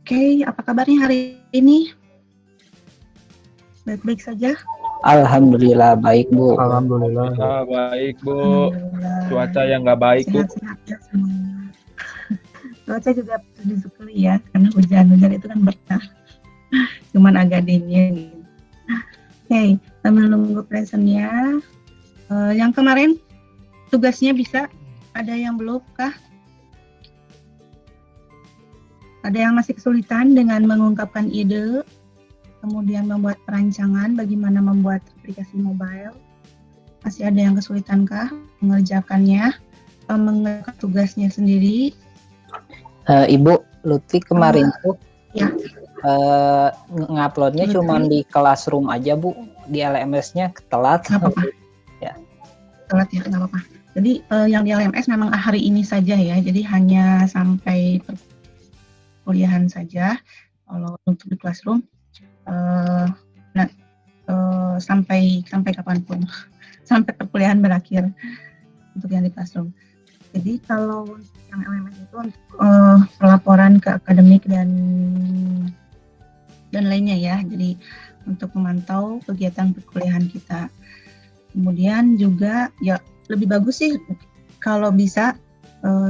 Oke, apa kabarnya hari ini? Baik-baik saja? Alhamdulillah baik, Bu. Alhamdulillah. Baik, Bu. Alhamdulillah. Cuaca yang nggak baik, Bu. Sehat-sehat ya semuanya. Cuaca juga perlu disyukuri ya, karena hujan-hujan itu kan berkah. Cuman agak dingin. Oke, sambil nunggu presentnya, yang kemarin tugasnya bisa, ada yang belum kah? Ada yang masih kesulitan dengan mengungkapkan ide, kemudian membuat perancangan bagaimana membuat aplikasi mobile? Masih ada yang kesulitan kah mengerjakannya atau mengerjakan tugasnya sendiri? Ibu Lutfi kemarin tuh ya. nguploadnya cuma di Classroom aja, Bu. Di LMS-nya telat. Nggak apa-apa. Ya. Telat ya, nggak apa-apa. Jadi yang di LMS memang hari ini saja ya, jadi hanya sampai perkuliahan saja. Kalau untuk di Classroom, sampai kapanpun, sampai perkuliahan berakhir untuk yang di Classroom. Jadi kalau yang LMS itu untuk pelaporan ke akademik dan lainnya ya. Jadi untuk memantau kegiatan perkuliahan kita. Kemudian juga ya lebih bagus sih kalau bisa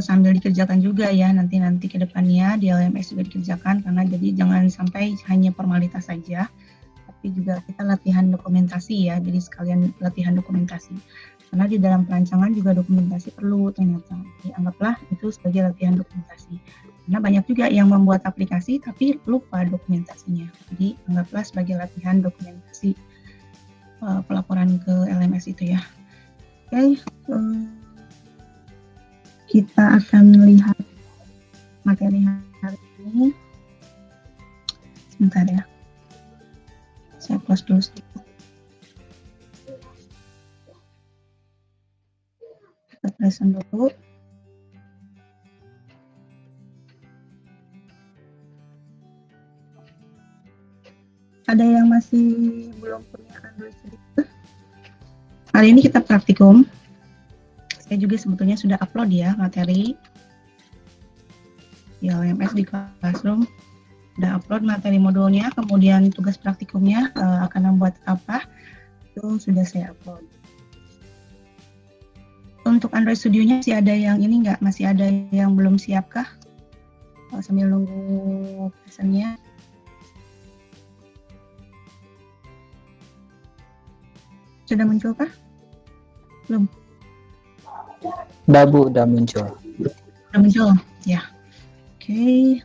sambil dikerjakan juga ya nanti ke depannya di LMS juga dikerjakan, karena jadi jangan sampai hanya formalitas saja, tapi juga kita latihan dokumentasi ya, jadi sekalian latihan dokumentasi. Karena di dalam perancangan juga dokumentasi perlu ternyata. Jadi anggaplah itu sebagai latihan dokumentasi. Karena banyak juga yang membuat aplikasi tapi lupa dokumentasinya. Jadi anggaplah sebagai latihan dokumentasi pelaporan ke LMS itu ya. Oke, kita akan melihat materi hari ini. Sebentar ya. Saya close dulu sedikit. Kita present dulu. Ada yang masih belum punya Android Studio? Hari ini kita praktikum. Saya juga sebetulnya sudah upload ya materi di LMS di Classroom. Sudah upload materi modulnya, kemudian tugas praktikumnya akan membuat apa, itu sudah saya upload. Untuk Android Studio-nya masih ada yang ini nggak? Masih ada yang belum siap kah? Sambil nunggu pesannya. Sudah muncul kah? Belum? Udah muncul. Udah muncul, ya. Oke.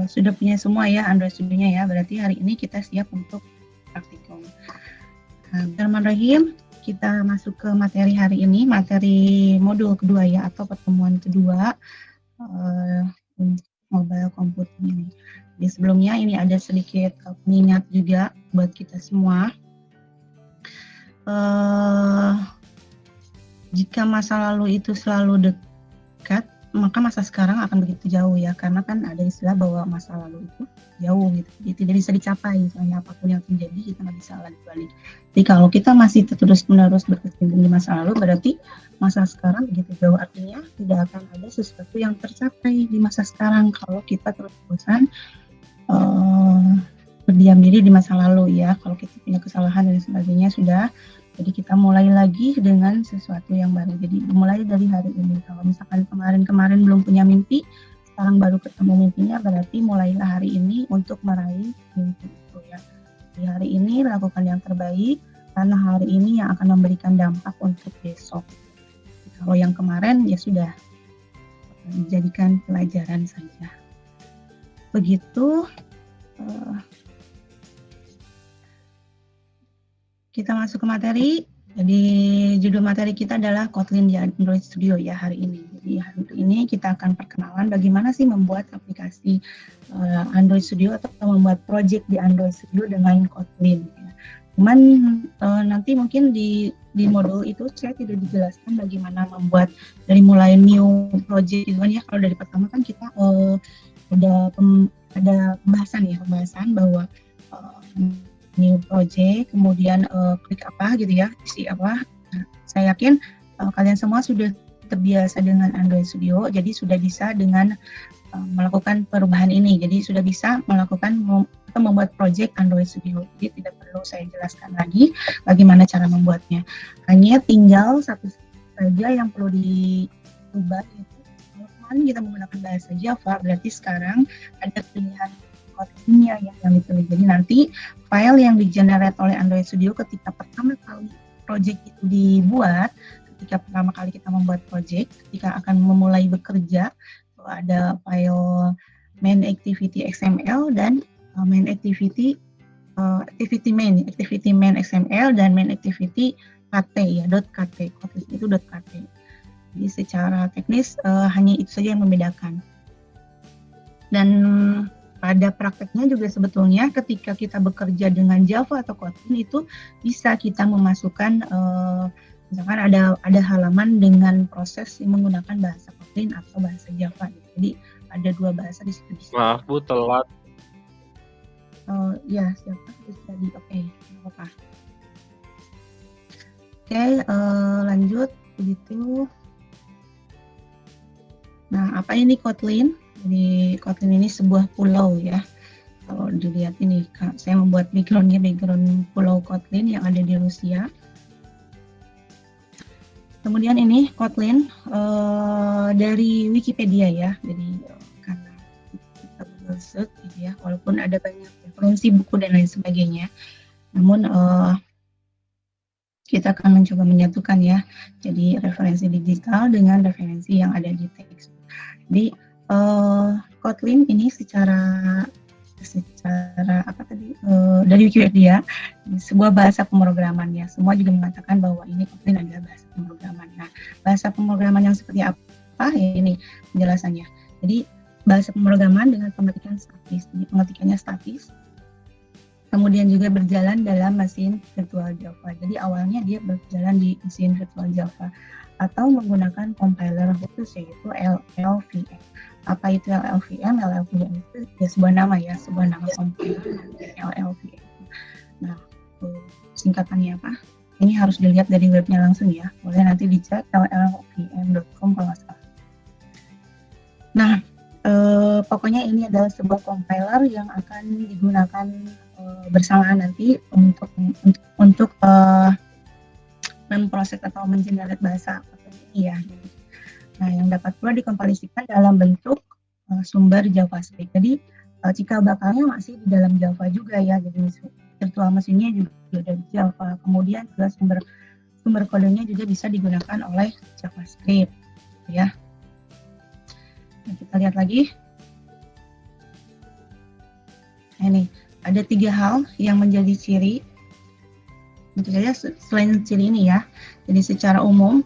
Sudah punya semua ya Android Studio-nya ya. Berarti hari ini kita siap untuk praktikum. Bismillahirrahmanirrahim. Kita masuk ke materi hari ini, materi modul kedua ya, atau pertemuan kedua untuk mobile computing ini. Di sebelumnya ini ada sedikit pengingat juga buat kita semua. Jika masa lalu itu selalu dekat, maka masa sekarang akan begitu jauh ya, karena kan ada istilah bahwa masa lalu itu jauh gitu, jadi tidak bisa dicapai, misalnya apapun yang terjadi kita nggak bisa lagi balik. Jadi kalau kita masih terus-menerus berkecimpung di masa lalu, berarti masa sekarang begitu jauh, artinya tidak akan ada sesuatu yang tercapai di masa sekarang kalau kita terus-terusan berdiam diri di masa lalu ya. Kalau kita punya kesalahan dan sebagainya sudah, jadi kita mulai lagi dengan sesuatu yang baru. Jadi mulai dari hari ini. Kalau misalkan kemarin belum punya mimpi, sekarang baru ketemu mimpinya, berarti mulailah hari ini untuk meraih mimpi itu ya. Di hari ini lakukan yang terbaik, karena hari ini yang akan memberikan dampak untuk besok. Kalau yang kemarin ya sudah, dijadikan pelajaran saja. Begitu. Kita masuk ke materi. Jadi judul materi kita adalah Kotlin di Android Studio ya hari ini. Jadi hari ini kita akan perkenalan bagaimana sih membuat aplikasi Android Studio atau membuat project di Android Studio dengan Kotlin. Ya. Cuman nanti mungkin di modul itu saya tidak dijelaskan bagaimana membuat dari mulai new project gitu kan ya. Kalau dari pertama kan kita ada pembahasan bahwa new project, kemudian klik apa gitu ya, isi apa. Nah, saya yakin kalian semua sudah terbiasa dengan Android Studio, jadi sudah bisa dengan melakukan perubahan ini. Jadi sudah bisa melakukan atau membuat project Android Studio. Jadi tidak perlu saya jelaskan lagi bagaimana cara membuatnya. Hanya tinggal satu saja yang perlu diubah, yaitu kalau kemarin kita menggunakan bahasa Java, berarti sekarang ada pilihan Kotlin-nya yang dipilih. Jadi nanti file yang di-generate oleh Android Studio ketika pertama kali project itu dibuat, ketika pertama kali kita membuat project, ketika akan memulai bekerja, ada file main activity XML dan main activity activity main XML dan main activity KT ya, .kt, Kotlin itu .kt. Jadi secara teknis hanya itu saja yang membedakan. Dan pada prakteknya juga sebetulnya ketika kita bekerja dengan Java atau Kotlin itu bisa kita memasukkan misalkan ada halaman dengan proses yang menggunakan bahasa Kotlin atau bahasa Java. Jadi ada dua bahasa di situ. Maaf Bu, telat. Ya, siapa tadi? Oke, apa? Oke, lanjut begitu. Nah, apa ini Kotlin? Jadi Kotlin ini sebuah pulau ya. Kalau dilihat ini, saya membuat background pulau Kotlin yang ada di Rusia. Kemudian ini Kotlin dari Wikipedia ya. Jadi karena kita Google search gitu ya, walaupun ada banyak referensi buku dan lain sebagainya. Namun kita akan mencoba menyatukan ya. Jadi referensi digital dengan referensi yang ada di teks. Jadi Kotlin ini secara apa tadi dari Wikipedia sebuah bahasa pemrograman ya. Semua juga mengatakan bahwa ini Kotlin adalah bahasa pemrograman. Nah, bahasa pemrograman yang seperti apa ya ini penjelasannya. Jadi bahasa pemrograman dengan pengetikan statis. Jadi pengetikannya statis. Kemudian juga berjalan dalam mesin virtual Java. Jadi awalnya dia berjalan di mesin virtual Java atau menggunakan compiler khusus yaitu LLVM. Apa itu LLVM? LLVM itu ya sebuah nama compiler LLVM. Nah, singkatannya apa? Ini harus dilihat dari webnya langsung ya. Boleh nanti dicek llvm.com kalau nggak salah. Nah, pokoknya ini adalah sebuah compiler yang akan digunakan bersamaan nanti untuk memproses atau mengenerate bahasa ini ya. Nah, yang dapat pula dikompilasikan dalam bentuk sumber JavaScript. Jadi cikal bakalnya masih di dalam Java juga ya. Jadi virtual mesinnya juga dari Java. Kemudian juga sumber kodenya juga bisa digunakan oleh JavaScript, ya. Nah, kita lihat lagi. Nah, ini ada 3 hal yang menjadi ciri. Tentu saja selain ciri ini ya. Jadi secara umum,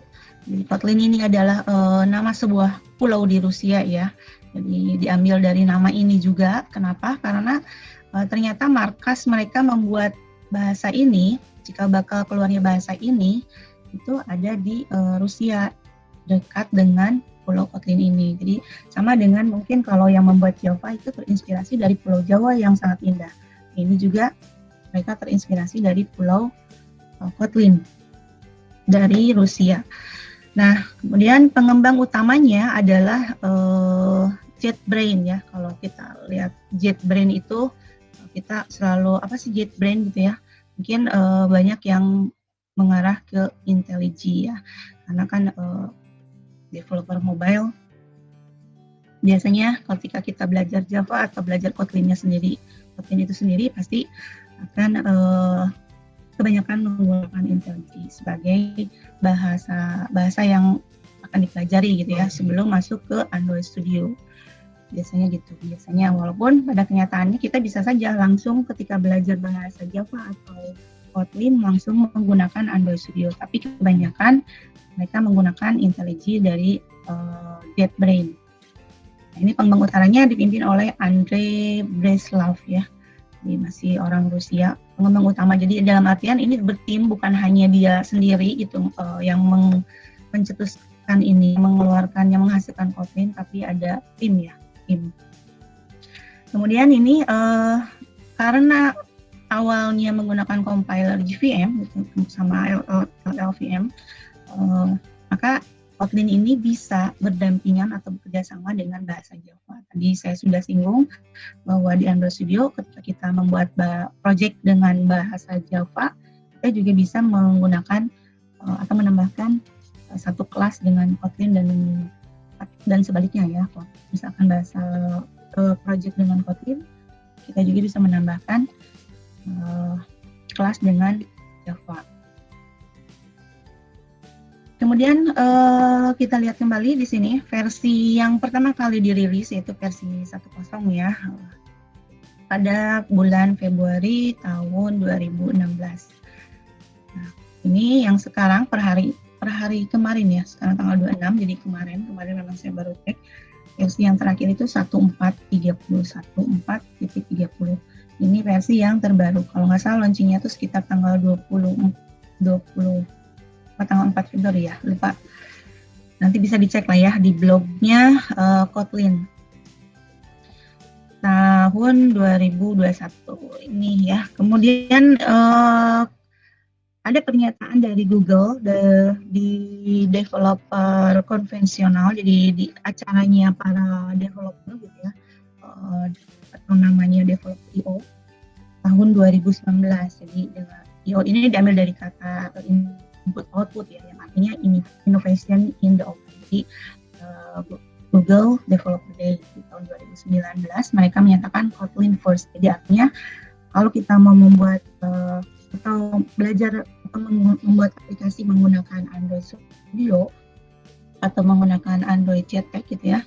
Kotlin ini adalah nama sebuah pulau di Rusia ya. Jadi diambil dari nama ini juga. Kenapa? Karena ternyata markas mereka membuat bahasa ini, cikal bakal keluarnya bahasa ini, itu ada di Rusia, dekat dengan pulau Kotlin ini. Jadi sama dengan mungkin kalau yang membuat Java itu terinspirasi dari Pulau Jawa yang sangat indah. Ini juga mereka terinspirasi dari pulau Kotlin dari Rusia. Nah, kemudian pengembang utamanya adalah JetBrains ya. Kalau kita lihat JetBrains itu, kita selalu apa sih JetBrains gitu ya? Mungkin banyak yang mengarah ke IntelliJ ya, karena kan developer mobile biasanya ketika kita belajar Java atau belajar Kotlin itu sendiri pasti akan kebanyakan menggunakan IntelliJ sebagai bahasa yang akan dipelajari gitu ya sebelum masuk ke Android Studio. Biasanya gitu. Walaupun pada kenyataannya kita bisa saja langsung ketika belajar bahasa Java atau Kotlin langsung menggunakan Android Studio, tapi kebanyakan mereka menggunakan IntelliJ dari JetBrains. Nah, ini pengembang utamanya dipimpin oleh Andrei Breslav ya. Ini masih orang Rusia, pengembang utama. Jadi dalam artian ini bertim, bukan hanya dia sendiri gitu yang mencetuskan ini, mengeluarkan, yang menghasilkan Kotlin, tapi ada tim. Kemudian ini karena awalnya menggunakan compiler JVM gitu, sama LLVM, maka Kotlin ini bisa berdampingan atau bekerja sama dengan bahasa Java. Tadi saya sudah singgung bahwa di Android Studio ketika kita membuat project dengan bahasa Java, kita juga bisa menggunakan atau menambahkan satu kelas dengan Kotlin dan sebaliknya ya. Kalau misalkan bahasa project dengan Kotlin, kita juga bisa menambahkan kelas dengan Java. Kemudian kita lihat kembali di sini versi yang pertama kali dirilis yaitu versi 1.0 ya pada bulan Februari tahun 2016. Nah, ini yang sekarang per hari kemarin ya, sekarang tanggal 26, jadi kemarin memang saya baru cek versi yang terakhir itu 1.4.30. Ini versi yang terbaru. Kalau nggak salah launchingnya itu sekitar tanggal 20 tanggal 4 Februari ya, lupa. Nanti bisa dicek lah ya di blognya Kotlin tahun 2021 ini ya. Kemudian ada pernyataan dari Google di developer konvensional, jadi di acaranya para developer gitu ya, atau namanya developer.io tahun 2019. Jadi dengan IO ini diambil dari kata input output ya, yang artinya innovation in the open. Jadi Google Developer Day di tahun 2019 mereka menyatakan Kotlin first. Jadi artinya kalau kita mau membuat atau belajar atau membuat aplikasi menggunakan Android Studio atau menggunakan Android Jetpack gitu ya,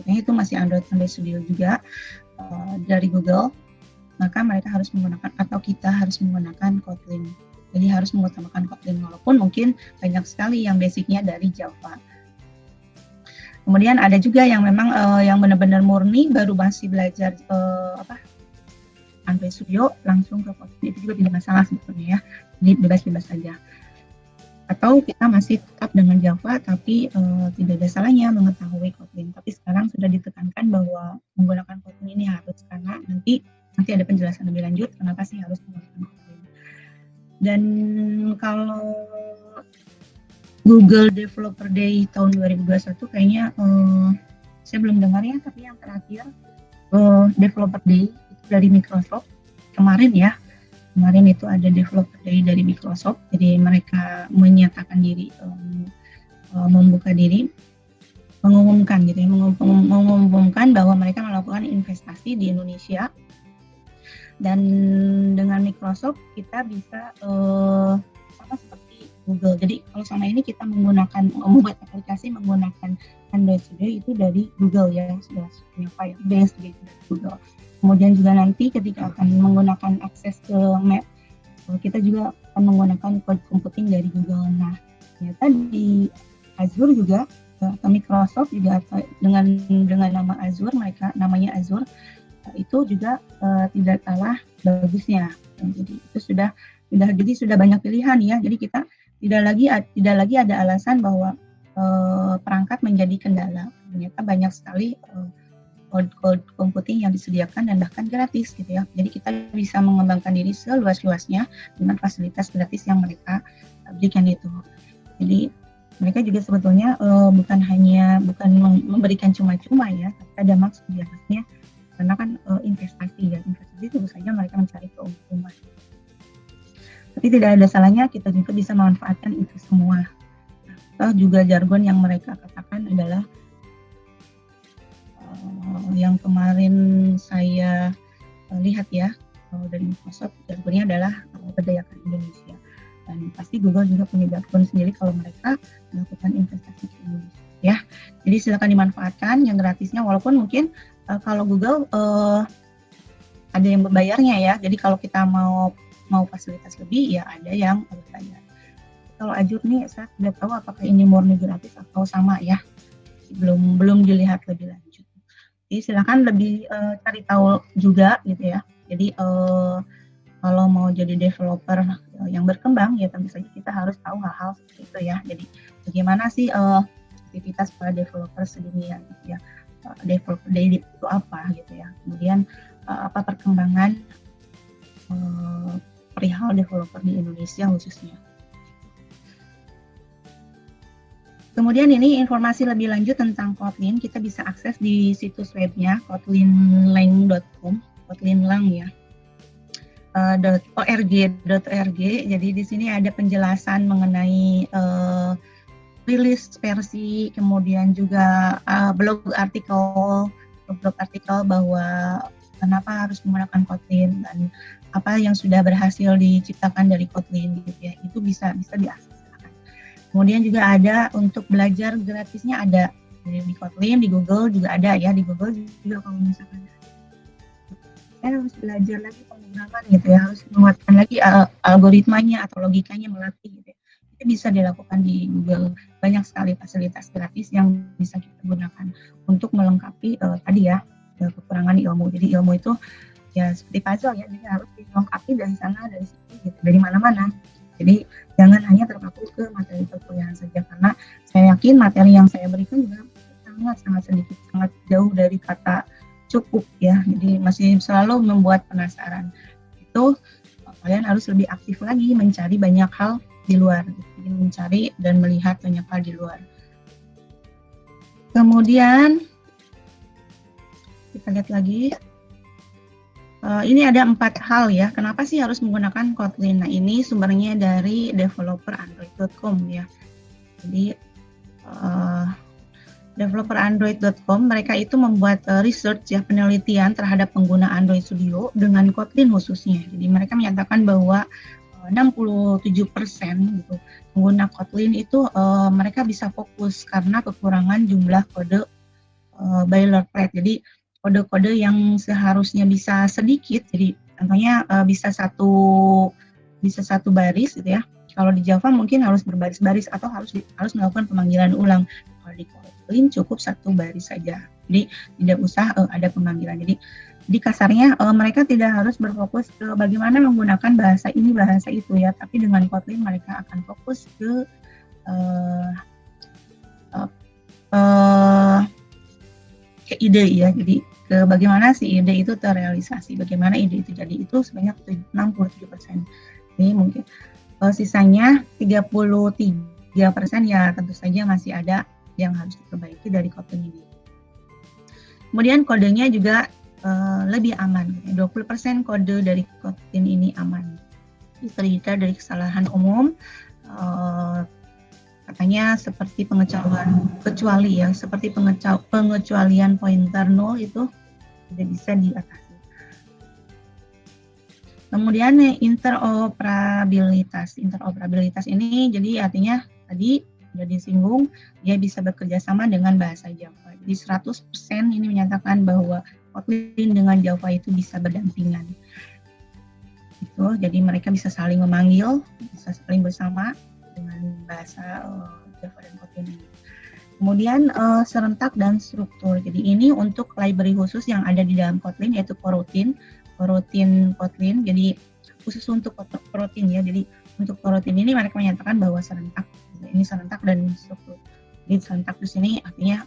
itu masih Android Studio juga dari Google, maka mereka harus menggunakan atau kita harus menggunakan Kotlin. Jadi harus mengutamakan Kotlin walaupun mungkin banyak sekali yang basicnya dari Java. Kemudian ada juga yang memang yang benar-benar murni baru masih belajar Android Studio langsung ke Kotlin, itu juga tidak masalah sebetulnya ya. Jadi bebas-bebas saja. Atau kita masih tetap dengan Java tapi tidak ada salahnya mengetahui Kotlin. Tapi sekarang sudah ditekankan bahwa menggunakan Kotlin ini harus, karena nanti ada penjelasan lebih lanjut kenapa sih harus menggunakan Kotlin. Dan kalau Google Developer Day tahun 2021 kayaknya saya belum dengar ya, tapi yang terakhir Developer Day itu dari Microsoft kemarin ya. Kemarin itu ada Developer Day dari Microsoft, jadi mereka menyatakan diri, membuka diri, mengumumkan gitu ya, mengumumkan bahwa mereka melakukan investasi di Indonesia. Dan dengan Microsoft kita bisa seperti Google. Jadi kalau selama ini kita membuat aplikasi menggunakan Android Studio itu dari Google ya, sudah punya Firebase gitu dari Google. Kemudian juga nanti ketika akan menggunakan akses ke Map, kita juga akan menggunakan cloud computing dari Google. Nah, ternyata di Azure juga atau Microsoft juga dengan nama Azure, mereka namanya Azure, itu juga tidak kalah bagusnya. Jadi itu sudah banyak pilihan ya. Jadi kita tidak lagi ada alasan bahwa perangkat menjadi kendala. Ternyata banyak sekali cloud computing yang disediakan dan bahkan gratis gitu ya. Jadi kita bisa mengembangkan diri seluas-luasnya dengan fasilitas gratis yang mereka berikan itu. Jadi mereka juga sebetulnya bukan memberikan cuma-cuma ya, tapi ada maksud di atasnya. Karena kan investasi itu saja mereka mencari keuntungan. Tapi tidak ada salahnya kita juga bisa memanfaatkan itu semua. Juga jargon yang mereka katakan adalah yang kemarin saya lihat ya dari Microsoft, jargonnya adalah berdayakan Indonesia. Dan pasti Google juga punya jargon sendiri kalau mereka melakukan investasi ke Indonesia ya. Jadi silakan dimanfaatkan yang gratisnya, walaupun mungkin kalau Google ada yang berbayarnya ya. Jadi kalau kita mau fasilitas lebih ya ada yang berbayar. Kalau Azure nih saya tidak tahu apakah ini murni gratis atau sama ya. Belum dilihat lebih lanjut. Jadi silakan lebih cari tahu juga gitu ya. Jadi kalau mau jadi developer yang berkembang ya tentu saja kita harus tahu hal-hal seperti itu ya. Jadi bagaimana sih aktivitas para developer sedunia gitu ya. Developer Day itu apa gitu ya. Kemudian apa perkembangan perihal developer di Indonesia khususnya. Kemudian ini informasi lebih lanjut tentang Kotlin kita bisa akses di situs webnya kotlinlang.com, kotlinlang ya. .org. Jadi di sini ada penjelasan mengenai rilis versi, kemudian juga blog artikel bahwa kenapa harus menggunakan Kotlin dan apa yang sudah berhasil diciptakan dari Kotlin gitu ya. Itu bisa diakses. Kemudian juga ada untuk belajar gratisnya ada di Kotlin, di Google juga ada ya, di Google juga kalau misalkan saya harus belajar lagi pemrograman gitu ya, harus menguatkan lagi algoritmanya atau logikanya, melatih gitu ya. Itu bisa dilakukan di Google. Banyak sekali fasilitas gratis yang bisa kita gunakan untuk melengkapi tadi ya kekurangan ilmu. Jadi ilmu itu ya seperti puzzle ya, jadi harus dilengkapi dari sana, dari sini gitu, dari mana-mana. Jadi jangan hanya terpaku ke materi perkuliahan saja, karena saya yakin materi yang saya berikan juga sangat sedikit, sangat jauh dari kata cukup ya. Jadi masih selalu membuat penasaran. Itu kalian harus lebih aktif lagi mencari banyak hal di luar, jadi mencari dan melihat banyak hal di luar. Kemudian kita lihat lagi. Ini ada 4 hal ya, kenapa sih harus menggunakan Kotlin? Nah ini sumbernya dari developerandroid.com ya. Jadi developerandroid.com mereka itu membuat research ya, penelitian terhadap pengguna Android Studio dengan Kotlin khususnya. Jadi mereka menyatakan bahwa 67% gitu pengguna Kotlin itu mereka bisa fokus karena kekurangan jumlah kode boilerplate. Jadi kode-kode yang seharusnya bisa sedikit, jadi contohnya bisa satu baris gitu ya. Kalau di Java mungkin harus berbaris-baris atau harus melakukan pemanggilan ulang. Kalau di Kotlin cukup satu baris saja, jadi tidak usah ada pemanggilan. Jadi di kasarnya mereka tidak harus berfokus ke bagaimana menggunakan bahasa ini bahasa itu ya, tapi dengan Kotlin mereka akan fokus ke ke ide ya. Jadi ke bagaimana si ide itu terrealisasi, bagaimana ide itu jadi, itu sebanyak 67%. Ini mungkin sisanya 33% ya tentu saja masih ada yang harus diperbaiki dari Kotlin ini. Kemudian kodenya juga lebih aman, 20% kode dari Kotlin ini aman, terhindar dari kesalahan umum, katanya seperti pengecualian pointer null itu tidak bisa diatasi. Kemudian interoperabilitas ini jadi artinya tadi sudah disinggung, dia bisa bekerja sama dengan bahasa Java. Jadi 100% ini menyatakan bahwa Kotlin dengan Java itu bisa berdampingan. Itu, jadi mereka bisa saling memanggil, bisa saling bersama dengan bahasa Java dan Kotlin ini. Kemudian serentak dan struktur. Jadi ini untuk library khusus yang ada di dalam Kotlin yaitu coroutine Kotlin. Jadi khusus untuk coroutine ya. Jadi untuk coroutine ini mereka menyatakan bahwa serentak. Ini serentak dan struktur. Jadi serentak di sini artinya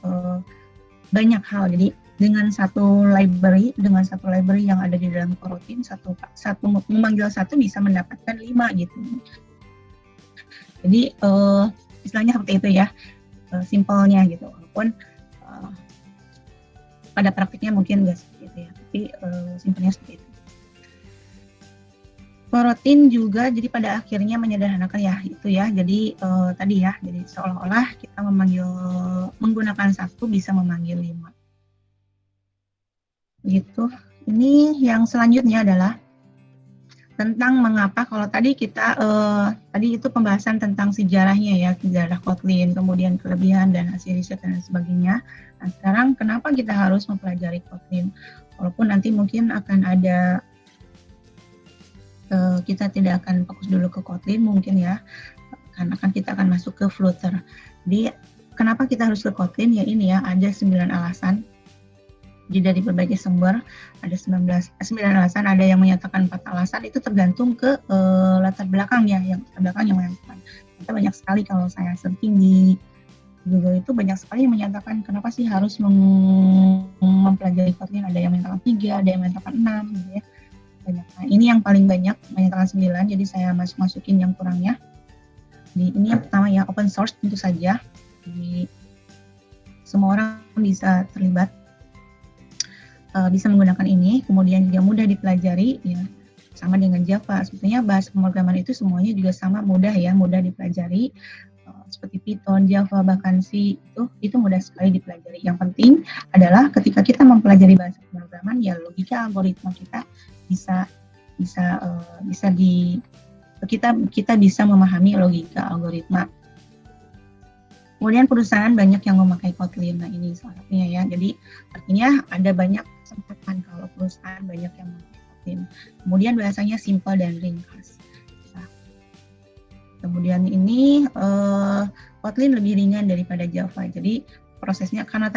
banyak hal. Jadi dengan satu library yang ada di dalam coroutine, satu memanggil satu bisa mendapatkan 5 gitu. Jadi istilahnya seperti itu ya, simpelnya gitu. Walaupun pada praktiknya mungkin nggak seperti itu ya, tapi simpelnya seperti itu. Coroutine juga jadi pada akhirnya menyederhanakan ya itu ya. Jadi tadi ya, jadi seolah-olah kita menggunakan satu bisa memanggil 5. Gitu. Ini yang selanjutnya adalah tentang mengapa, kalau tadi kita tadi itu pembahasan tentang sejarahnya ya, sejarah Kotlin, kemudian kelebihan dan hasil riset dan sebagainya. Nah, sekarang kenapa kita harus mempelajari Kotlin? Walaupun nanti mungkin akan ada kita tidak akan fokus dulu ke Kotlin mungkin ya, karena kan kita akan masuk ke Flutter. Jadi kenapa kita harus ke Kotlin? Ya ini ya, ada 9 alasan. Jadi dari berbagai sumber ada 9 alasan, ada yang menyatakan 4 alasan, itu tergantung ke latar belakang ya, yang menyatakan. Kita banyak sekali kalau saya searching di Google itu banyak sekali yang menyatakan kenapa sih harus mempelajari Kotlin, ada yang menyatakan 3, ada yang menyatakan 6 gitu ya. Banyak. Nah, ini yang paling banyak menyatakan 9, jadi saya masukin yang kurangnya. Jadi ini yang pertama ya, open source tentu saja. Jadi semua orang bisa terlibat, bisa menggunakan ini, kemudian juga mudah dipelajari ya, sama dengan Java. Sebetulnya bahasa pemrograman itu semuanya juga sama mudah ya, mudah dipelajari. Seperti Python, Java, bahkan C itu mudah sekali dipelajari. Yang penting adalah ketika kita mempelajari bahasa pemrograman ya logika algoritma kita bisa kita bisa memahami logika algoritma. Kemudian perusahaan banyak yang memakai Kotlin. Nah, ini salah satunya ya. Jadi artinya ada banyak kesempatan kalau perusahaan banyak yang memakai Kotlin. Kemudian bahasanya simple dan ringkas. Nah, kemudian ini Kotlin lebih ringan daripada Java. Jadi prosesnya karena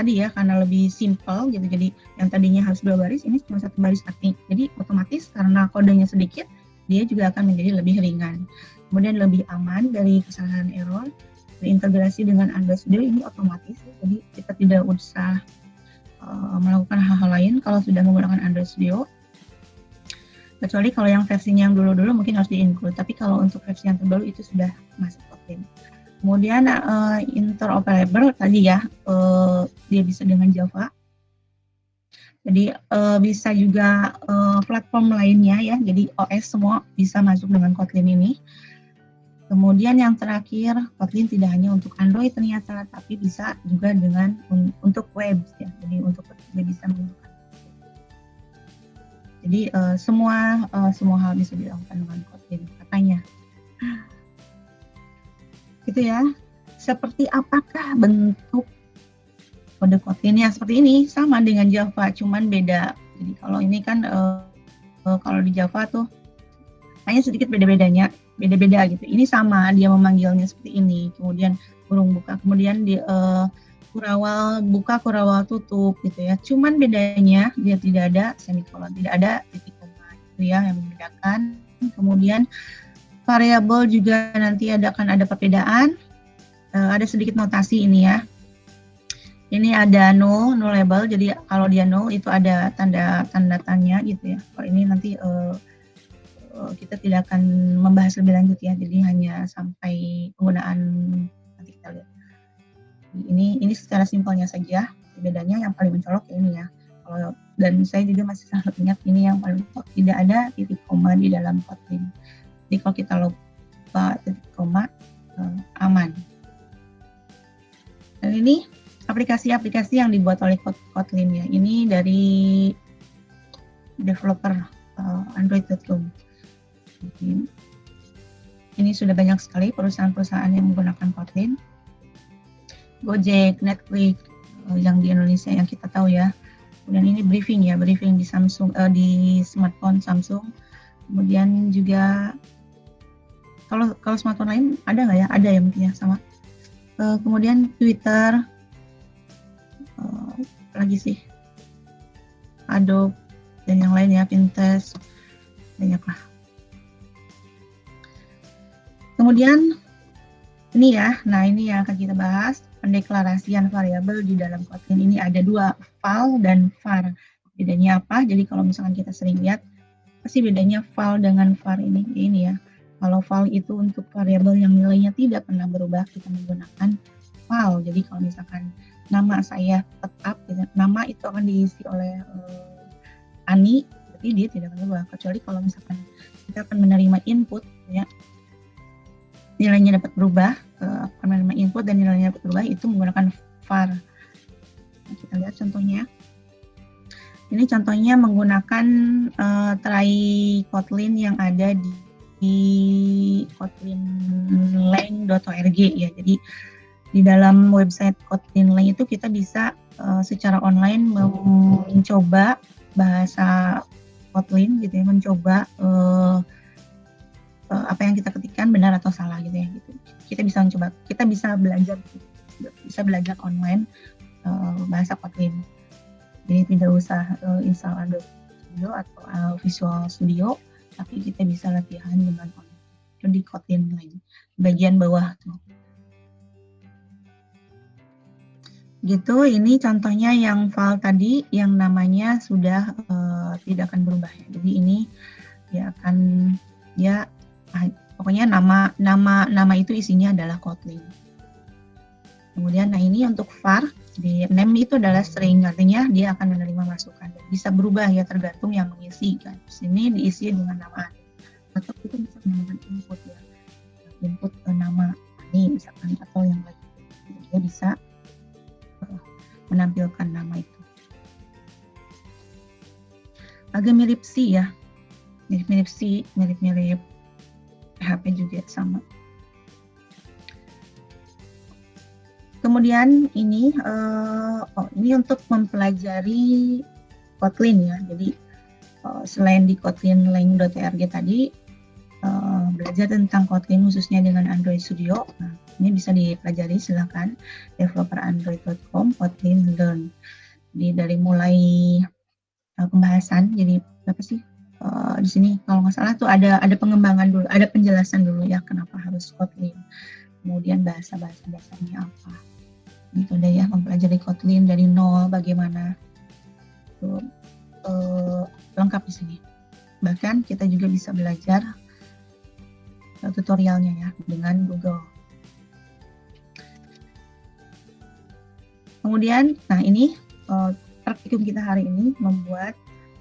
lebih simple gitu. Jadi yang tadinya harus 2 baris, ini cuma 1 baris artinya. Jadi otomatis karena kodenya sedikit, dia juga akan menjadi lebih ringan. Kemudian lebih aman dari kesalahan error. Terintegrasi dengan Android Studio ini otomatis, jadi kita tidak usah melakukan hal-hal lain kalau sudah menggunakan Android Studio. Kecuali kalau yang versinya yang dulu-dulu mungkin harus di-include, tapi kalau untuk versi yang terbaru itu sudah masuk Kotlin. Kemudian interoperable tadi ya, dia bisa dengan Java. Jadi bisa juga platform lainnya ya, jadi OS semua bisa masuk dengan Kotlin ini. Kemudian yang terakhir, Kotlin tidak hanya untuk Android ternyata, tapi bisa juga dengan untuk web ya. Jadi untuk juga bisa menggunakan. Jadi semua hal bisa dilakukan dengan Kotlin katanya. Gitu ya. Seperti apakah bentuk kode Kotlin-nya? Seperti ini, sama dengan Java, cuman beda. Jadi kalau ini kan kalau di Java tuh hanya sedikit beda-bedanya. Beda-beda gitu. Ini sama, dia memanggilnya seperti ini. Kemudian kurung buka, kemudian di kurawal buka, kurawal tutup gitu ya. Cuman bedanya dia tidak ada semikolon, tidak ada titik koma gitu ya yang membedakan. Kemudian variabel juga nanti akan ada perbedaan. Ada sedikit notasi ini ya. Ini ada null label. Jadi kalau dia null itu ada tanda tanya gitu ya. Kalau ini nanti kita tidak akan membahas lebih lanjut ya, jadi hanya sampai penggunaan nanti kita lihat. Ini secara simpelnya saja, bedanya yang paling mencolok ya ini ya. Dan saya juga masih sangat ingat ini yang paling mencolok, tidak ada titik koma di dalam Kotlin. Jadi kalau kita lupa titik koma, aman. Dan ini aplikasi-aplikasi yang dibuat oleh Kotlin ya. Ini dari developer Android.com. Ini sudah banyak sekali perusahaan-perusahaan yang menggunakan Kotlin. Gojek, Netflix, yang di Indonesia yang kita tahu ya. Kemudian ini briefing di Samsung, di smartphone Samsung. Kemudian juga kalau smartphone lain ada nggak ya? Ada ya mungkin ya sama. Kemudian Twitter, lagi sih, Adobe dan yang lain ya, Pinterest, banyak lah. Kemudian ini ya, nah ini yang akan kita bahas, pendeklarasian variabel di dalam Kotlin ini ada 2, val dan var. Bedanya apa? Jadi kalau misalkan kita sering lihat, pasti bedanya val dengan var ini ya. Kalau val itu untuk variabel yang nilainya tidak pernah berubah, kita menggunakan val. Jadi kalau misalkan nama saya tetap, nama itu akan diisi oleh Ani, berarti dia tidak akan berubah. Kecuali kalau misalkan kita akan menerima input ya, nilainya dapat berubah, menerima input dan nilainya dapat berubah, itu menggunakan var. Nah, kita lihat contohnya. Ini contohnya menggunakan try Kotlin yang ada di kotlinlang.org ya. Jadi di dalam website Kotlin-Lang itu kita bisa secara online mencoba bahasa Kotlin gitu ya, mencoba apa yang kita ketikkan benar atau salah gitu ya gitu. Kita bisa mencoba, kita bisa belajar online bahasa Kotlin. Jadi tidak usah install Android Studio atau Visual Studio, tapi kita bisa latihan dengan online di Kotlin-Lang bagian bawah tuh. Gitu, ini contohnya yang file tadi yang namanya sudah tidak akan berubah ya. Jadi ini dia akan pokoknya nama itu isinya adalah Kotlin. Kemudian, nah ini untuk var, di name itu adalah string, artinya dia akan menerima masukan. Dan bisa berubah ya tergantung yang mengisi kan. Di sini diisi dengan nama atau kita bisa menambahkan input ya, input nama ini misalkan atau yang lain. Dia bisa menampilkan nama itu. Agak mirip C ya, mirip-mirip C, mirip-mirip PHP juga sama. Kemudian ini ini untuk mempelajari Kotlin ya. Jadi selain di kotlinlang.org tadi belajar tentang Kotlin khususnya dengan Android Studio. Nah, ini bisa dipelajari, silakan developerandroid.com Kotlin Learn. Jadi dari mulai pembahasan, jadi apa sih di sini kalau nggak salah tuh ada pengembangan dulu, ada penjelasan dulu ya kenapa harus Kotlin. Kemudian bahasa-bahasa dasarnya apa. Itu deh ya, mempelajari Kotlin dari nol bagaimana. Itu lengkap di sini. Bahkan kita juga bisa belajar tutorialnya ya dengan Google. Kemudian, nah ini praktikum kita hari ini membuat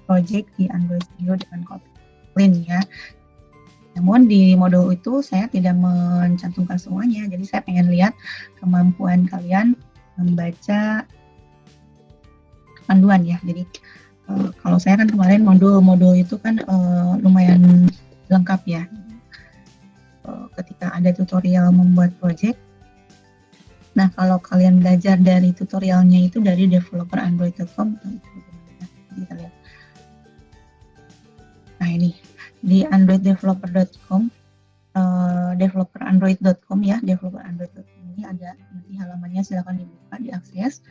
project di Android Studio dengan Kotlin ya. Namun di modul itu saya tidak mencantumkan semuanya, jadi saya pengen lihat kemampuan kalian membaca panduan ya. Jadi kalau saya kan kemarin modul itu kan lumayan lengkap ya. Ketika ada tutorial membuat project. Nah kalau kalian belajar dari tutorialnya itu dari developerandroid.com, kita lihat. Nah ini di androiddeveloper.com, developerandroid.com ya, developerandroid.com ini ada nanti halamannya, silakan dibuka, diakses.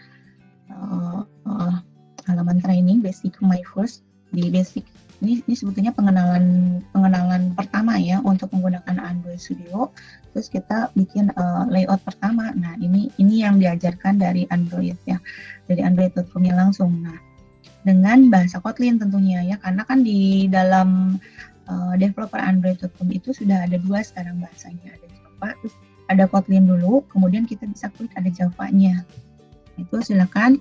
Halaman training basic my first. Di basic ini sebetulnya pengenalan pertama ya untuk menggunakan Android Studio. Terus kita bikin layout pertama. Nah ini yang diajarkan dari Android ya, dari android.com-nya langsung. Nah dengan bahasa Kotlin tentunya ya, karena kan di dalam developerandroid.com itu sudah ada dua sekarang bahasanya, ada Java, terus ada Kotlin dulu, kemudian kita bisa klik ada Java-nya. Itu silakan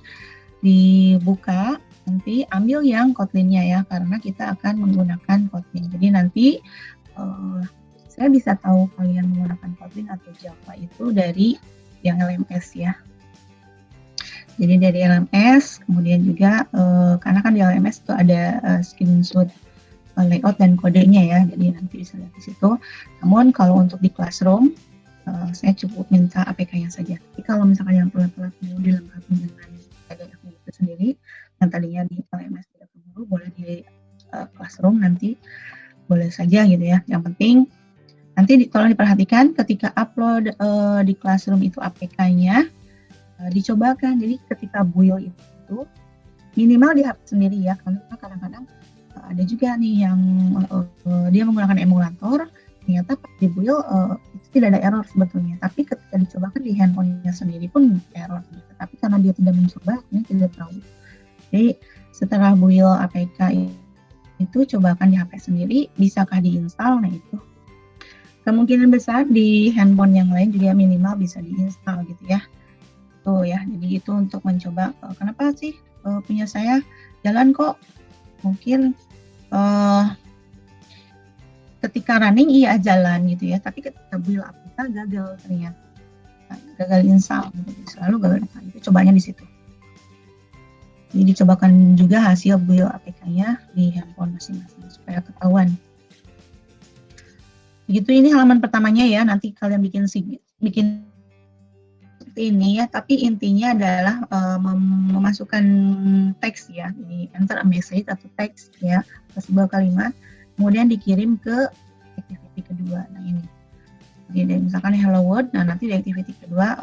dibuka, nanti ambil yang Kotlin-nya ya, karena kita akan menggunakan Kotlin. Jadi nanti saya bisa tahu kalian menggunakan Kotlin atau Java itu dari yang LMS ya. Jadi dari LMS, kemudian juga karena kan di LMS itu ada screenshot layout dan kodenya ya, jadi nanti bisa lihat di situ. Namun kalau untuk di Classroom, saya cukup minta APK-nya saja. Tapi kalau misalkan yang pelat-pelat mau dilengkapi dengan PDF-nya itu sendiri, yang tadinya di LMS tidak perlu, boleh di Classroom nanti boleh saja gitu ya. Yang penting nanti tolong diperhatikan ketika upload di Classroom itu APK-nya dicobakan. Jadi ketika build itu minimal di HP sendiri ya, karena kadang-kadang ada juga nih yang dia menggunakan emulator, ternyata pas di build itu tidak ada error sebetulnya, tapi ketika dicobakan di handphonenya sendiri pun error gitu. Tapi karena dia tidak mencoba, ini tidak tahu. Jadi setelah build APK itu cobakan di HP sendiri, bisakah diinstal. Nah itu kemungkinan besar di handphone yang lain juga minimal bisa diinstal gitu ya. Tuh ya, jadi itu untuk mencoba kenapa sih punya saya jalan kok. Mungkin ketika running iya jalan gitu ya, tapi ketika build APK gagal ternyata, gagal install gitu. Selalu gagal install, itu cobanya di situ. Jadi dicobakan juga hasil build APK-nya di handphone masing-masing supaya ketahuan. Begitu, ini halaman pertamanya ya, nanti kalian bikin seperti ini ya, tapi intinya adalah memasukkan teks ya, jadi enter a message atau teks ya, atau sebuah kalimat, kemudian dikirim ke activity kedua. Nah ini, jadi misalkan hello world, nah nanti di activity kedua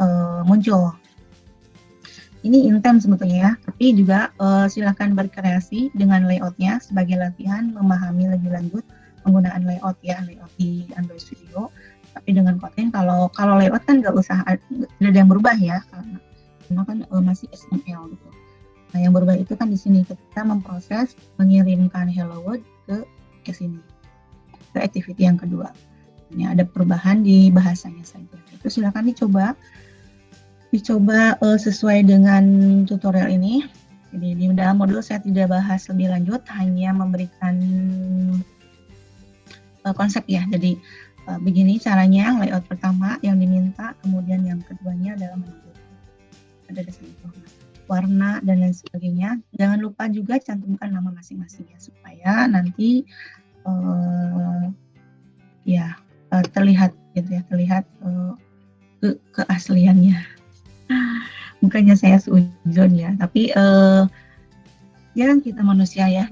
muncul. Ini intens sebetulnya ya, tapi juga silakan berkreasi dengan layoutnya sebagai latihan memahami lebih lanjut penggunaan layout ya, layout di Android Studio. Tapi dengan Kotlin kalau layout kan nggak usah, tidak ada yang berubah ya, karena kan masih XML gitu. Nah yang berubah itu kan di sini ketika memproses mengirimkan hello world ke sini, ke activity yang kedua. Ini ada perubahan di bahasanya saja. Itu silakan dicoba dicoba sesuai dengan tutorial ini. Jadi di dalam modul saya tidak bahas lebih lanjut, hanya memberikan konsep ya. Jadi begini caranya layout pertama yang diminta, kemudian yang keduanya adalah ada dasar warna dan lain sebagainya. Jangan lupa juga cantumkan nama masing-masing ya, supaya nanti terlihat gitu ya, terlihat keasliannya. Bukannya saya seujun ya, tapi ya kita manusia ya,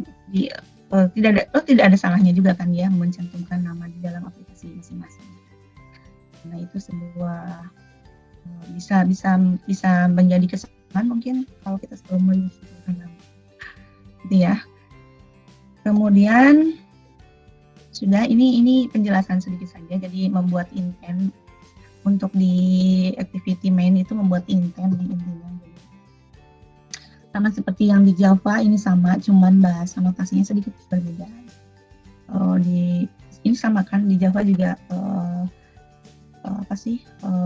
tidak ada salahnya juga kan ya mencantumkan nama di dalam aplikasi masing-masing. Nah itu sebuah bisa menjadi kesalahan mungkin kalau kita selalu mencantumkan nama, gitu ya. Kemudian sudah ini penjelasan sedikit saja. Jadi membuat intent untuk di activity main itu membuat intent intinya. Sama seperti yang di Java ini sama, cuman bahasa notasinya sedikit berbeda. Ini sama kan di Java juga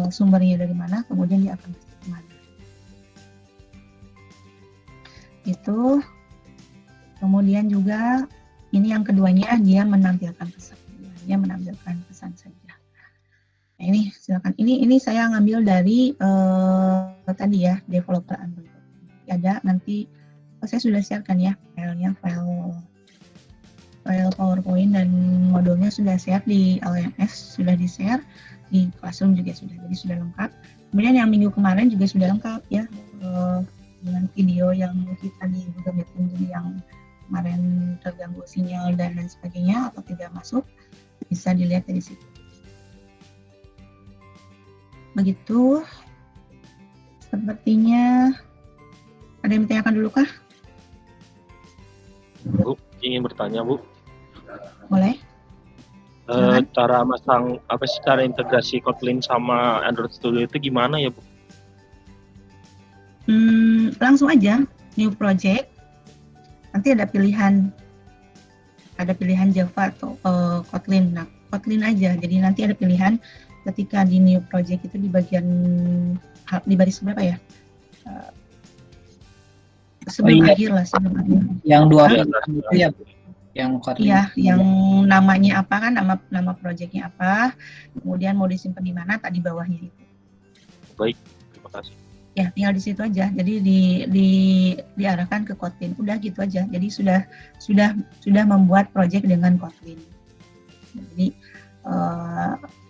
sumbernya dari mana, kemudian dia akan masuk ke mana. Itu. Kemudian juga ini yang keduanya dia menampilkan pesan. Dia menampilkan pesan saja. Nah, ini silakan. Ini saya ngambil dari tadi ya, developer Android. Ada nanti saya sudah sharekan ya filenya, file PowerPoint dan modulnya sudah share di LMS, sudah di-share di Classroom juga sudah, jadi sudah lengkap. Kemudian yang minggu kemarin juga sudah lengkap ya, dengan video yang kita di Google Meeting, jadi yang kemarin terganggu sinyal dan lain sebagainya atau tidak masuk, bisa dilihat dari situ. Begitu. Sepertinya ada yang ditanyakan dulu kah? Bu, ingin bertanya Bu. Boleh. Cara masang cara integrasi Kotlin sama Android Studio itu gimana ya Bu? Langsung aja new project. Nanti ada pilihan Java atau Kotlin. Nah, Kotlin aja. Jadi nanti ada pilihan ketika di new project itu di baris berapa ya? Sebelum akhir lah, sebelum akhir. Yang dua itu ya, yang Kotlin. Iya, yang namanya apa kan, nama projectnya apa, kemudian mau disimpan di mana, tak di bawahnya itu. Baik, terima kasih. Ya, tinggal di situ aja. Jadi diarahkan ke Kotlin. Udah gitu aja. Jadi sudah membuat project dengan Kotlin. Jadi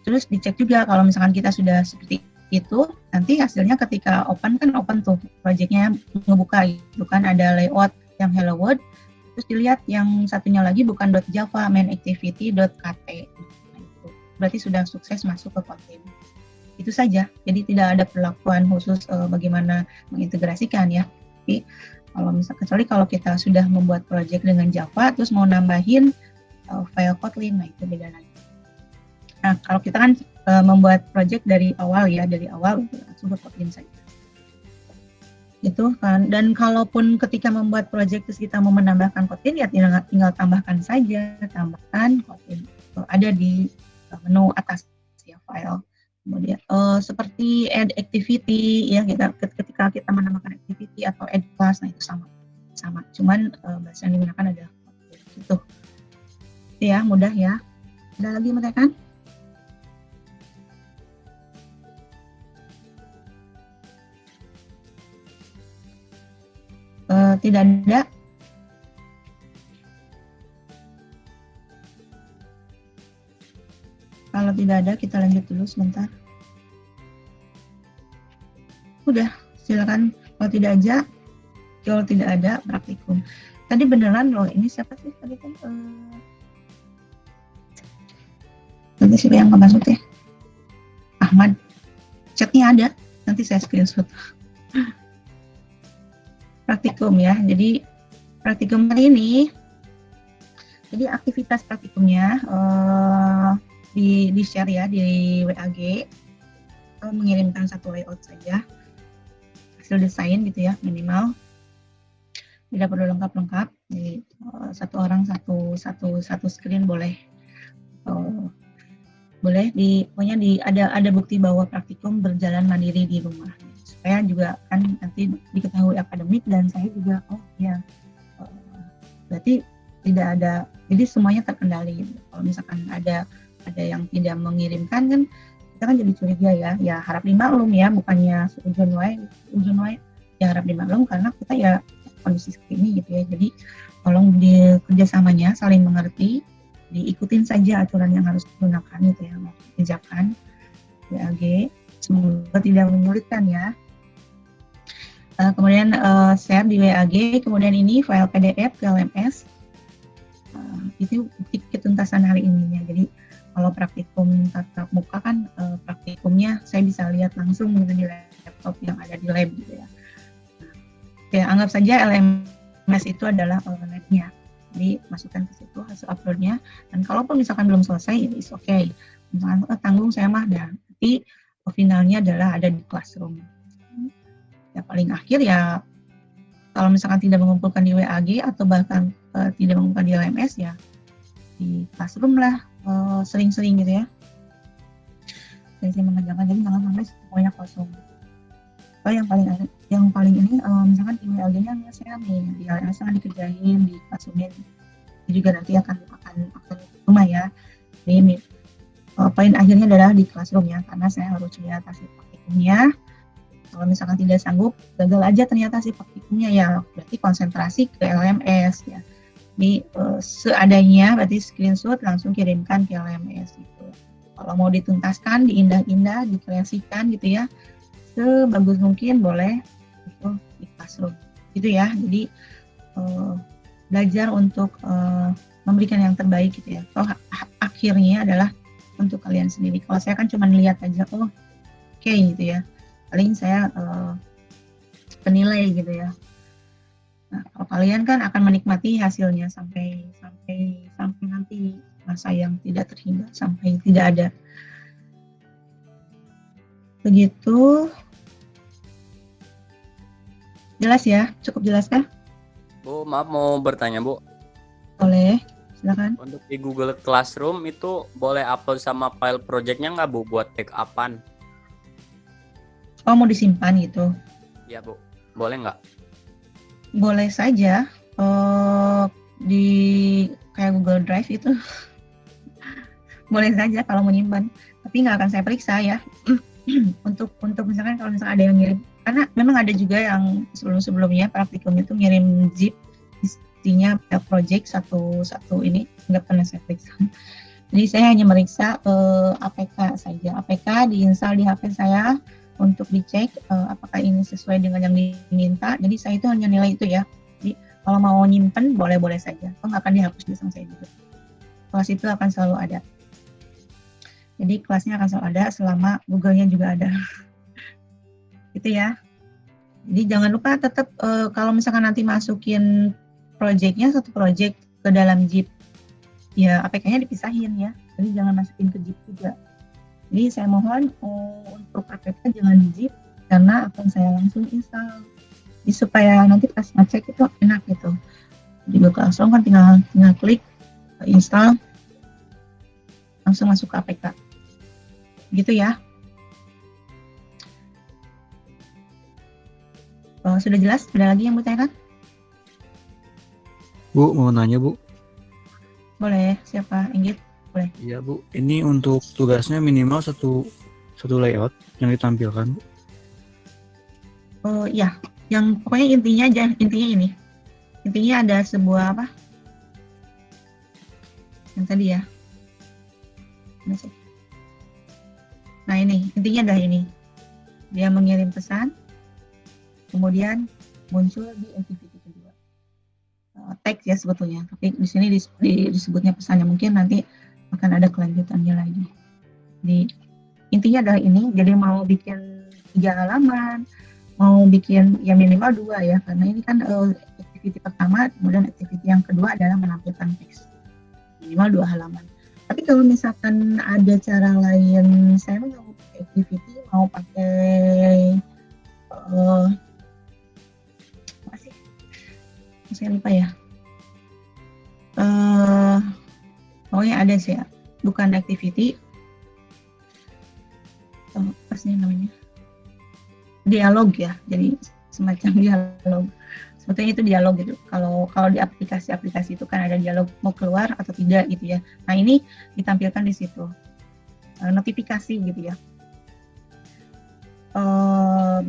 terus dicek juga kalau misalkan kita sudah seperti itu, nanti hasilnya ketika open tuh projectnya ngebuka gitu kan, ada layout yang hello world, terus dilihat yang satunya lagi bukan .java, main activity.kt. Nah, itu berarti sudah sukses masuk ke Kotlin. Itu saja, jadi tidak ada perlakuan khusus bagaimana mengintegrasikan ya. Tapi kecuali kalau kita sudah membuat project dengan Java terus mau nambahin file Kotlin, nah itu beda lagi. Nah, kalau kita kan membuat project dari awal langsung ke Kotlin saja. Itu kan. Dan kalaupun ketika membuat project terus kita mau menambahkan Kotlin, ya tinggal tambahkan Kotlin. Ada di menu atas ya, file. Kemudian seperti add activity ya, ketika kita menambahkan activity atau add class, nah itu sama. Cuman bahasa yang digunakan adalah Kotlin. Gitu. Ya, mudah ya. Ada lagi mereka? Tidak ada. Kalau tidak ada, kita lanjut dulu sebentar. Udah, silakan. Kalau tidak ada praktikum. Tadi beneran loh, ini siapa sih tadi kan? Nanti siapa yang nggak masuk ya? Ahmad. Chatnya ada, nanti saya screenshot. Praktikum ya, jadi praktikum hari ini, jadi aktivitas praktikumnya di share ya di WAG, mengirimkan satu layout saja, hasil desain gitu ya, minimal, tidak perlu lengkap, jadi satu orang satu screen boleh, pokoknya ada bukti bahwa praktikum berjalan mandiri di rumah, saya juga kan nanti diketahui akademik dan saya juga ya berarti tidak ada, jadi semuanya terkendali. Kalau misalkan ada yang tidak mengirimkan kan kita kan jadi curiga ya harap dimaklum ya, bukannya ujian wae ya harap dimaklum karena kita ya kondisi seperti ini gitu ya. Jadi tolong di kerjasamanya saling mengerti, diikutin saja aturan yang harus digunakan gitu ya, kerjakan WAG, semoga tidak menyulitkan ya. Kemudian share di WAG, kemudian ini file PDF ke LMS. Itu bukti ketuntasan hari ini ya. Jadi kalau praktikum tatap muka kan praktikumnya saya bisa lihat langsung gitu di laptop yang ada di lab gitu ya. Oke, anggap saja LMS itu adalah labnya. Jadi masukkan ke situ hasil uploadnya. Dan kalaupun misalkan belum selesai, ya is okay. Misalkan tanggung saya mah dan nanti finalnya adalah ada di Classroom. Ya paling akhir ya kalau misalkan tidak mengumpulkan di WAG atau bahkan tidak mengumpulkan di LMS ya di Classroom lah sering-sering gitu ya. Saya mengerjakan, jadi jangan sampai semuanya kosong. Kalau yang paling ini misalkan di WAG-nya saya nih di LMS akan dikerjain, di Classroom-nya juga nanti akan rumah ya. Ini poin akhirnya adalah di Classroom ya, karena saya harus lihat hasil praktikumnya. Kalau misalkan tidak sanggup, gagal aja ternyata si praktikumnya ya, berarti konsentrasi ke LMS ya. Di seadanya berarti screenshot langsung kirimkan ke LMS gitu. Kalau mau dituntaskan, diindah-indah, dikreasikan gitu ya, sebagus mungkin boleh itu di Classroom gitu ya. Jadi belajar untuk memberikan yang terbaik gitu ya. Toh akhirnya adalah untuk kalian sendiri. Kalau saya kan cuma lihat aja, oke gitu ya. Paling saya penilai gitu ya. Nah, kalau kalian kan akan menikmati hasilnya sampai nanti masa yang tidak terhingga, sampai tidak ada. Begitu. Jelas ya? Cukup jelas kah? Bu, maaf mau bertanya, Bu. Boleh, silakan. Untuk di Google Classroom itu boleh upload sama file projectnya nggak, Bu, buat backup-an? Oh, mau disimpan gitu? Iya, Bu. Boleh nggak? Boleh saja. Di kayak Google Drive itu boleh saja kalau menyimpan. Tapi nggak akan saya periksa ya. untuk misalkan kalau misalkan ada yang ngirim, karena memang ada juga yang sebelumnya praktikum itu ngirim zip isinya project satu ini nggak pernah saya periksa. Jadi saya hanya meriksa APK saja. APK diinstal di HP saya untuk dicek apakah ini sesuai dengan yang diminta. Jadi saya itu hanya nilai itu ya. Jadi kalau mau nyimpen boleh-boleh saja. Itu nggak akan dihapus di sama saya juga. Kelas itu akan selalu ada. Jadi kelasnya akan selalu ada selama Google-nya juga ada. Gitu ya. Jadi jangan lupa tetap kalau misalkan nanti masukin project-nya satu project ke dalam zip, ya APK-nya dipisahin ya. Jadi jangan masukin ke zip juga. Jadi saya mohon untuk APK jangan di zip karena akan saya langsung install. Jadi supaya nanti pas ngecek itu enak gitu. Di Google Classroom kan tinggal klik install langsung masuk ke APK. Gitu ya. Sudah jelas? Ada lagi yang mau tanyakan? Bu, mau nanya, Bu. Boleh, siapa? Inggit? Boleh. Iya, Bu. Ini untuk tugasnya minimal satu layout yang ditampilkan, Bu. Ya, yang pokoknya intinya ini. Intinya ada sebuah apa? Yang tadi ya. Nah, ini intinya adalah ini. Dia mengirim pesan, kemudian muncul di activity kedua. Teks ya sebetulnya, tapi di sini disebutnya pesannya, mungkin nanti akan ada kelanjutannya lagi. Jadi intinya adalah ini. Jadi mau bikin 3 halaman, mau bikin ya minimal 2 ya, karena ini kan activity pertama, kemudian activity yang kedua adalah menampilkan teks minimal 2 halaman. Tapi kalau misalkan ada cara lain, saya mau pakai activity, mau pakai apa sih? Saya lupa ya. Pokoknya ada sih ya, bukan activity, apa sih namanya? dialog ya, jadi semacam dialog. Sebetulnya itu dialog gitu. Kalau di aplikasi-aplikasi itu kan ada dialog mau keluar atau tidak gitu ya. Nah ini ditampilkan di situ notifikasi gitu ya.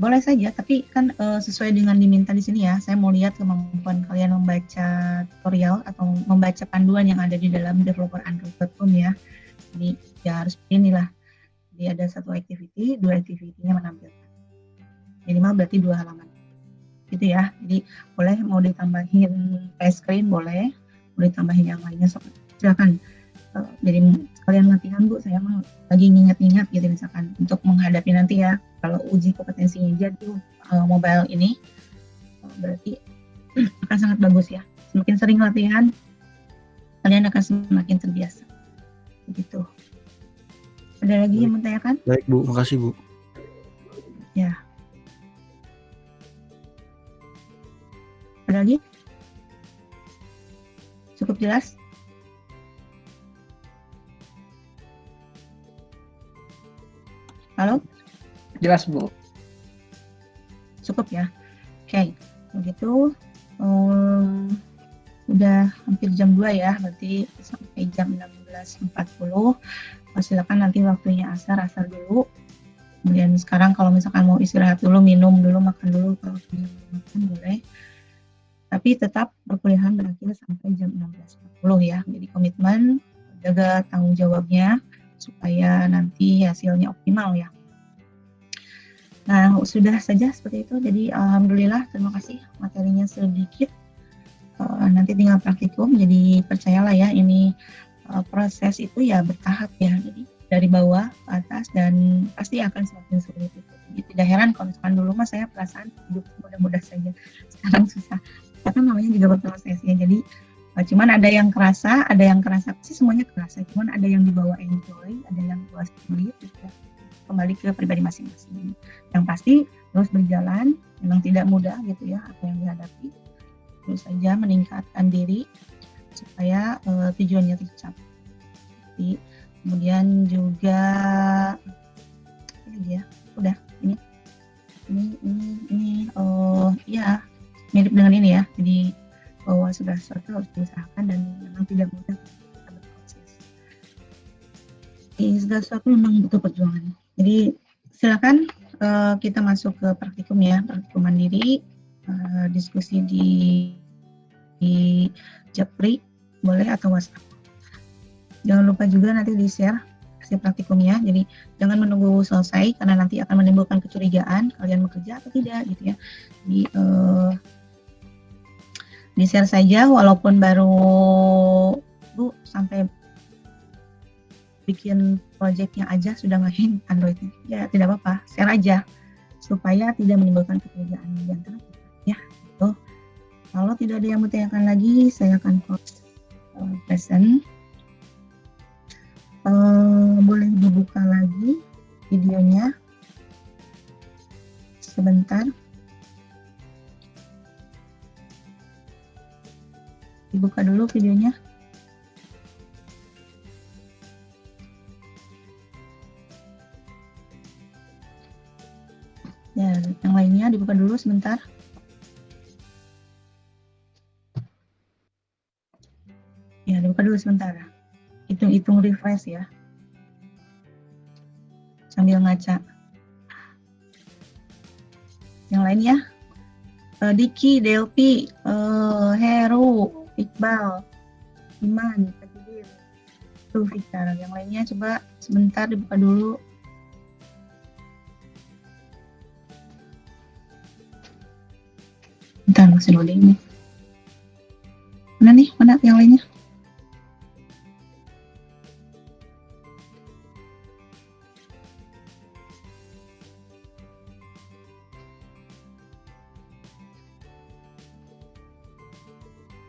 Boleh saja, tapi kan sesuai dengan diminta di sini ya. Saya mau lihat kemampuan kalian membaca tutorial atau membaca panduan yang ada di dalam developer Android.com ya. Jadi ya harus inilah. Jadi ada satu activity, dua activity-nya menampilkan. Minimal berarti 2 halaman. Gitu ya. Jadi boleh mau ditambahin screen boleh, mau ditambahin yang lainnya silakan. Jadi kalian latihan Bu, saya mau lagi ngingat-ngingat gitu misalkan untuk menghadapi nanti ya kalau uji kompetensinya jadi mobile ini berarti akan sangat bagus ya. Semakin sering latihan kalian akan semakin terbiasa. Begitu. Ada lagi yang menanyakan? Baik Bu, makasih Bu. Ya. Ada lagi? Cukup jelas? Halo? Jelas Bu. Cukup ya? Oke, begitu udah hampir jam 2 ya, berarti sampai jam 16.40. Silakan nanti waktunya asar dulu. Kemudian sekarang kalau misalkan mau istirahat dulu, minum dulu, makan dulu, kalau belum makan boleh. Tapi tetap perkuliahan berakhir sampai jam 16.40 ya. Jadi komitmen, jaga tanggung jawabnya supaya nanti hasilnya optimal ya. Nah, sudah saja seperti itu. Jadi alhamdulillah, terima kasih materinya sedikit. Nanti tinggal praktikum. Jadi percayalah ya, ini proses itu ya bertahap ya. Jadi dari bawah ke atas dan pasti akan semakin sulit itu. Jadi tidak heran kalau misalkan dulu mas saya perasaan hidup mudah-mudah saja. Sekarang susah. Karena namanya juga berproses ya. Jadi cuman ada yang kerasa sih semuanya kerasa. Cuman ada yang dibawa enjoy, ada yang buat sulit gitu. Kembali ke pribadi masing-masing. Yang pasti terus berjalan, memang tidak mudah gitu ya apa yang dihadapi. Terus saja meningkatkan diri supaya tujuannya tercapai. Jadi, kemudian juga apa lagi ya? Udah ini ya mirip dengan ini ya. Jadi bahwa segala sesuatu harus diusahakan dan memang tidak mudah kita berproses. Segala sesuatu memang butuh perjuangan. Jadi silakan kita masuk ke praktikum ya, praktikum mandiri, diskusi di Japri boleh atau WhatsApp. Jangan lupa juga nanti di-share hasil praktikumnya. Jadi jangan menunggu selesai karena nanti akan menimbulkan kecurigaan kalian bekerja atau tidak gitu ya. Jadi di-share saja walaupun baru Bu sampai bikin projectnya aja sudah main Androidnya, ya tidak apa-apa, share aja supaya tidak menimbulkan kecurigaan di antara kita ya. Gitu. Kalau tidak ada yang bertanyakan lagi, saya akan close present. Boleh dibuka lagi videonya sebentar. Dibuka dulu videonya. Ya, yang lainnya dibuka dulu sebentar. Ya, dibuka dulu sebentar. Hitung-hitung refresh ya. Sambil ngaca. Yang lainnya, Diki, Delpi, Heru, Iqbal, Iman, Fatidir, tuh Fikar. Yang lainnya coba sebentar dibuka dulu. Bentar, masih loading nih. Mana nih? Mana yang lainnya?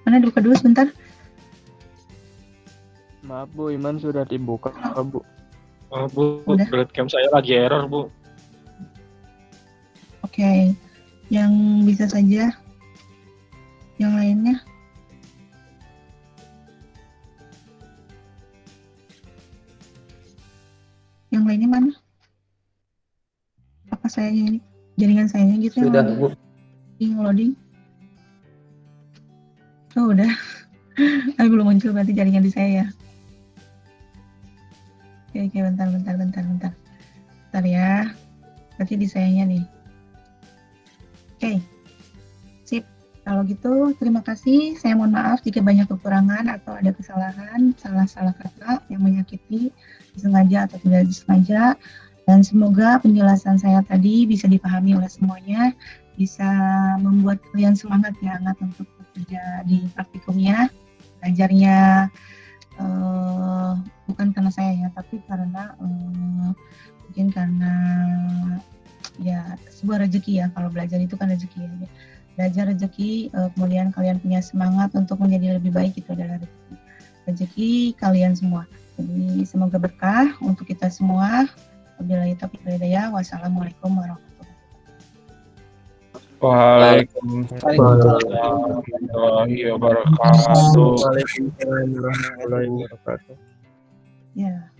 Mana dibuka dulu sebentar? Maaf Bu, Iman sudah dibuka Bu. Oh, Bu, Udah. Breadcam saya lagi error, Bu. Oke. Yang bisa saja. Yang lainnya? Yang lainnya mana? Apa saya ini? Jaringan sayanya gitu Sudah, yang Bu. loading. Oh udah. Tapi belum muncul berarti jaringan di saya ya. Oke, bentar. Bentar ya. Berarti di sayanya nih. Oke. Sip. Kalau gitu terima kasih. Saya mohon maaf jika banyak kekurangan atau ada kesalahan, salah kata yang menyakiti, disengaja atau tidak disengaja. Dan semoga penjelasan saya tadi bisa dipahami oleh semuanya, bisa membuat kalian semangat untuk bekerja di praktikumnya. Belajarnya bukan karena saya ya, tapi karena mungkin karena ya sebuah rezeki ya. Kalau belajar itu kan rezeki ya. Belajar rezeki, kemudian kalian punya semangat untuk menjadi lebih baik, itu adalah rezeki kalian semua. Jadi semoga berkah untuk kita semua. Wabillahi taufiq wal hidayah. Wassalamualaikum warahmatullahi Waalaikumsalam warahmatullahi wabarakatuh. Waalaikumsalam warahmatullahi wabarakatuh. wabarakatuh. Ya.